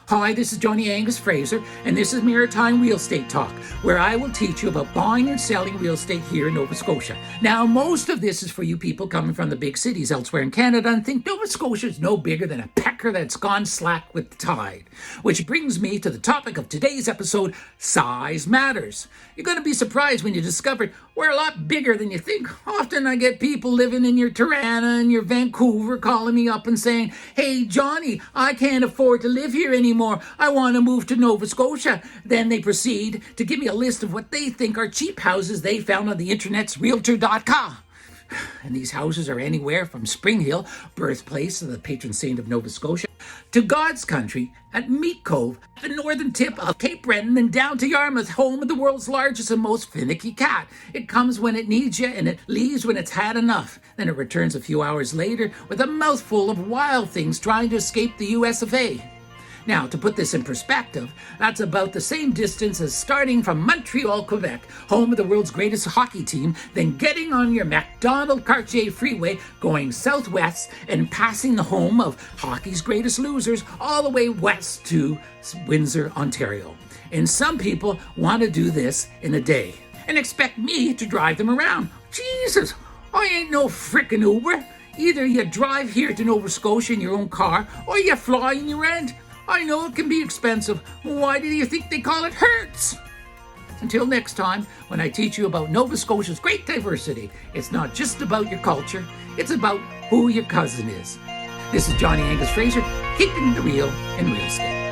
Hi, this is Johnny Angus Fraser, and this is Maritime Real Estate Talk, where I will teach you about buying and selling real estate here in Nova Scotia. Now, most of this is for you people coming from the big cities elsewhere in Canada and think Nova Scotia is no bigger than a pecker that's gone slack with the tide. Which brings me to the topic of today's episode, size matters. You're going to be surprised when you discover we're a lot bigger than you think. Often I get people living in your Toronto and your Vancouver calling me up and saying, "Hey, Johnny, I can't afford to live here anymore. I want to move to Nova Scotia." Then they proceed to give me a list of what they think are cheap houses they found on the internet's realtor.com. And these houses are anywhere from Spring Hill, birthplace of the patron saint of Nova Scotia, to God's country at Meat Cove, the northern tip of Cape Breton, and down to Yarmouth, home of the world's largest and most finicky cat. It comes when it needs you and it leaves when it's had enough. Then it returns a few hours later with a mouthful of wild things trying to escape the US of A. Now, to put this in perspective, that's about the same distance as starting from Montreal, Quebec, home of the world's greatest hockey team, then getting on your MacDonald-Cartier freeway, going southwest and passing the home of hockey's greatest losers all the way west to Windsor, Ontario. And some people want to do this in a day and expect me to drive them around. Jesus, I ain't no frickin' Uber. Either you drive here to Nova Scotia in your own car or you fly in your rent. I know it can be expensive. Why do you think they call it Hertz? Until next time, when I teach you about Nova Scotia's great diversity, it's not just about your culture, it's about who your cousin is. This is Johnny Angus Fraser, keeping the real in real estate.